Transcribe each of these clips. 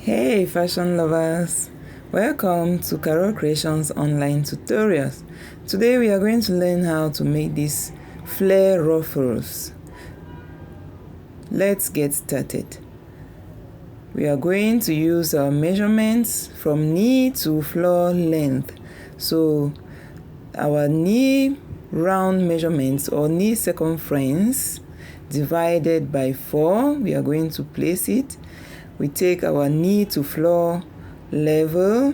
Hey fashion lovers, welcome to Carol Creations online tutorials. Today we are going to learn how to make these flare ruffles. Let's get started. We are going to use our measurements from knee to floor length. So our knee round measurements or knee circumference divided by 4, we are going to place it. We take our knee to floor level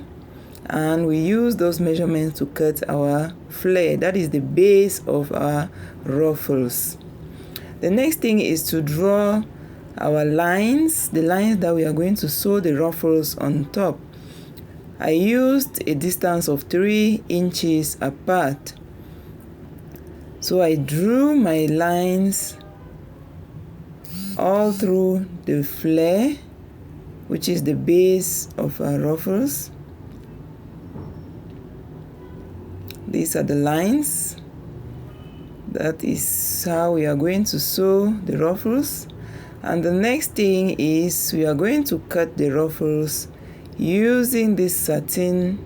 and we use those measurements to cut our flare. That is the base of our ruffles. The next thing is to draw our lines, the lines that we are going to sew the ruffles on top. I used a distance of 3 inches apart. So I drew my lines all through the flare, which is the base of our ruffles. These are the lines. That is how we are going to sew the ruffles. And the next thing is we are going to cut the ruffles using this satin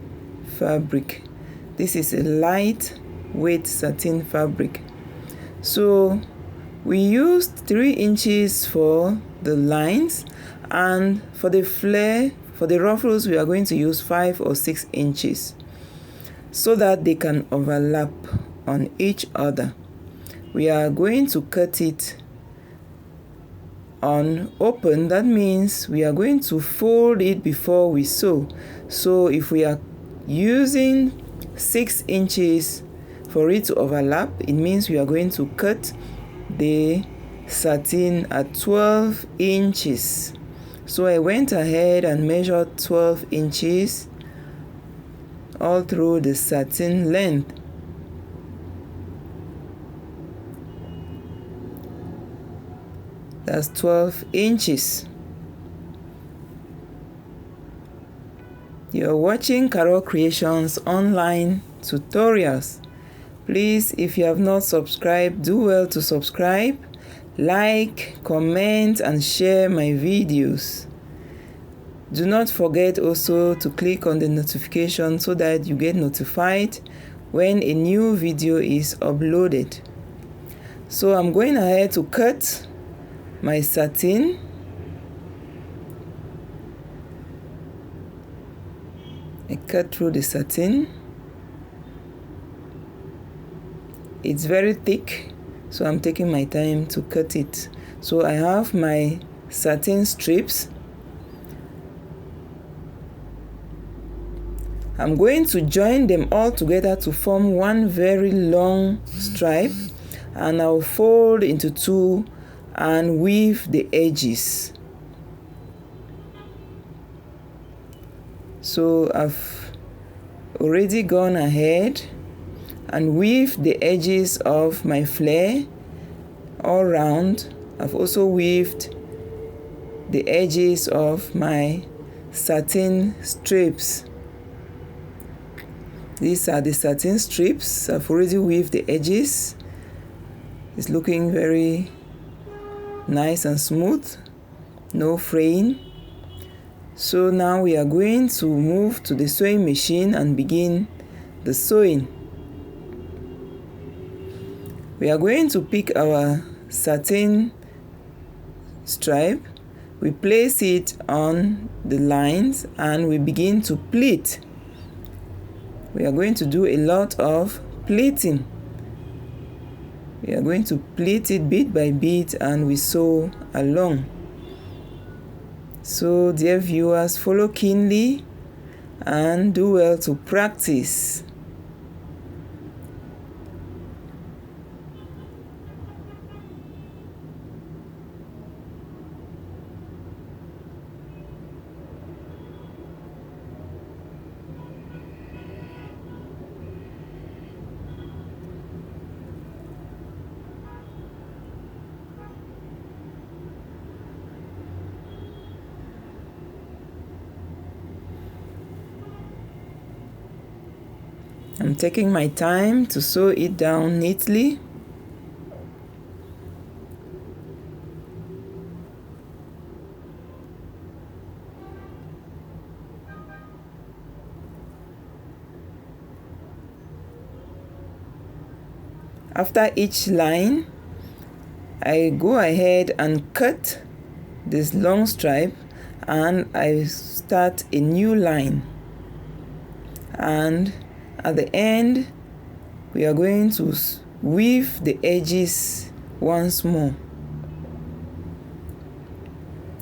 fabric. This is a lightweight satin fabric. So we used 3 inches for the lines, and for the flare, for the ruffles, we are going to use 5 or 6 inches so that they can overlap on each other. We are going to cut it on open. That means we are going to fold it before we sew. So if we are using 6 inches for it to overlap, it means we are going to cut the satin at 12 inches. So I went ahead and measured 12 inches all through the satin length. That's 12 inches. You're watching Carol Creations online tutorials. Please, if you have not subscribed, do well to subscribe, like, comment, and share my videos. Do not forget also to click on the notification so that you get notified when a new video is uploaded. So I'm going ahead to cut my satin. I cut through the satin. It's very thick, so I'm taking my time to cut it. So I have my satin strips. I'm going to join them all together to form one very long stripe, and I'll fold into 2 and weave the edges. So I've already gone ahead and weave the edges of my flare all round. I've also weaved the edges of my satin strips. These are the satin strips. I've already weaved the edges. It's looking very nice and smooth, no fraying. So now we are going to move to the sewing machine and begin the sewing. We are going to pick our satin stripe, we place it on the lines and we begin to pleat. We are going to do a lot of pleating. We are going to pleat it bit by bit and we sew along. So dear viewers, follow keenly and do well to practice. I'm taking my time to sew it down neatly. After each line, I go ahead and cut this long stripe and I start a new line. And at the end, we are going to weave the edges once more.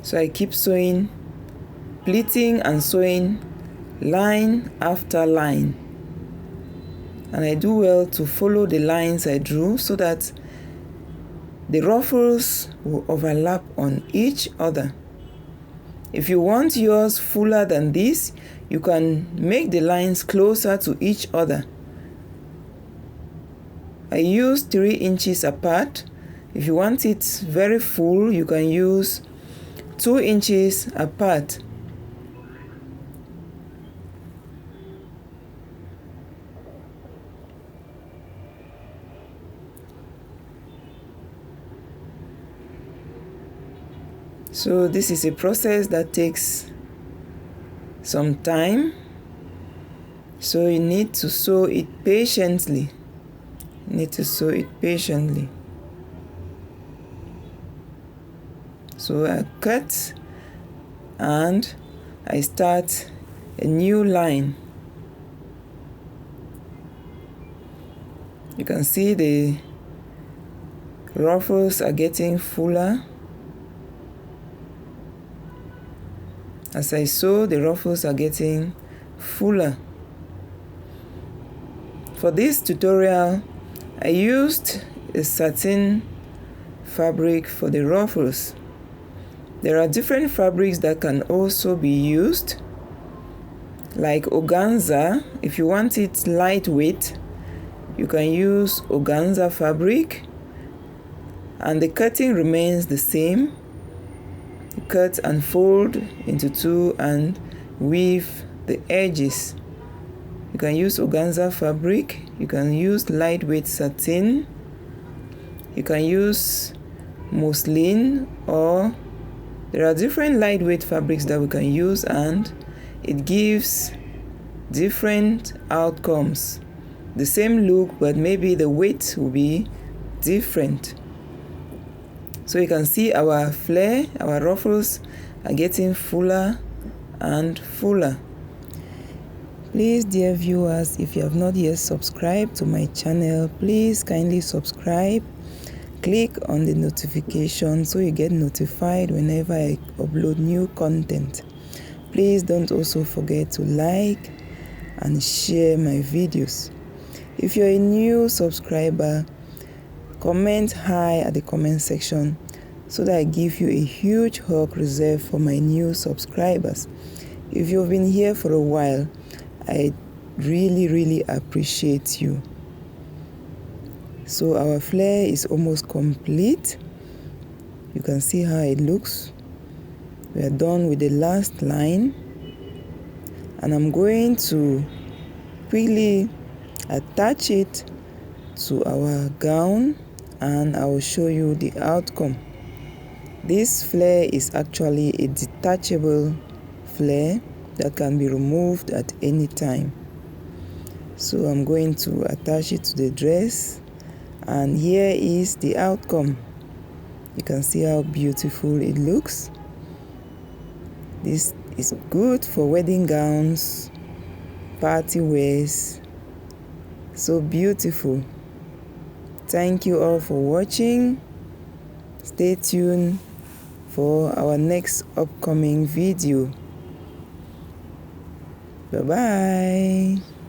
So I keep sewing, pleating and sewing line after line. And I do well to follow the lines I drew so that the ruffles will overlap on each other. If you want yours fuller than this, you can make the lines closer to each other. I use 3 inches apart. If you want it very full, you can use 2 inches apart. So this is a process that takes some time. So you need to sew it patiently. So I cut and I start a new line. You can see the ruffles are getting fuller. As I sew, the ruffles are getting fuller. For this tutorial, I used a satin fabric for the ruffles. There are different fabrics that can also be used, like organza. If you want it lightweight, you can use organza fabric, and the cutting remains the same. You cut and fold into 2 and weave the edges. You can use organza fabric, you can use lightweight satin, you can use muslin, or there are different lightweight fabrics that we can use, and it gives different outcomes. The same look, but maybe the weight will be different. So you can see our flare, our ruffles are getting fuller and fuller. Please, dear viewers, if you have not yet subscribed to my channel, please kindly subscribe. Click on the notification so you get notified whenever I upload new content. Please don't also forget to like and share my videos. If you're a new subscriber, comment hi at the comment section so that I give you a huge hug reserved for my new subscribers. If you've been here for a while, I really appreciate you. So our flare is almost complete. You can see how it looks. We are done with the last line, and I'm going to quickly attach it to our gown and I will show you the outcome. This flare is actually a detachable flare that can be removed at any time. So I'm going to attach it to the dress, and here is the outcome. You can see how beautiful it looks. This is good for wedding gowns, party wears. So beautiful. Thank you all for watching. Stay tuned for our next upcoming video. Bye-bye.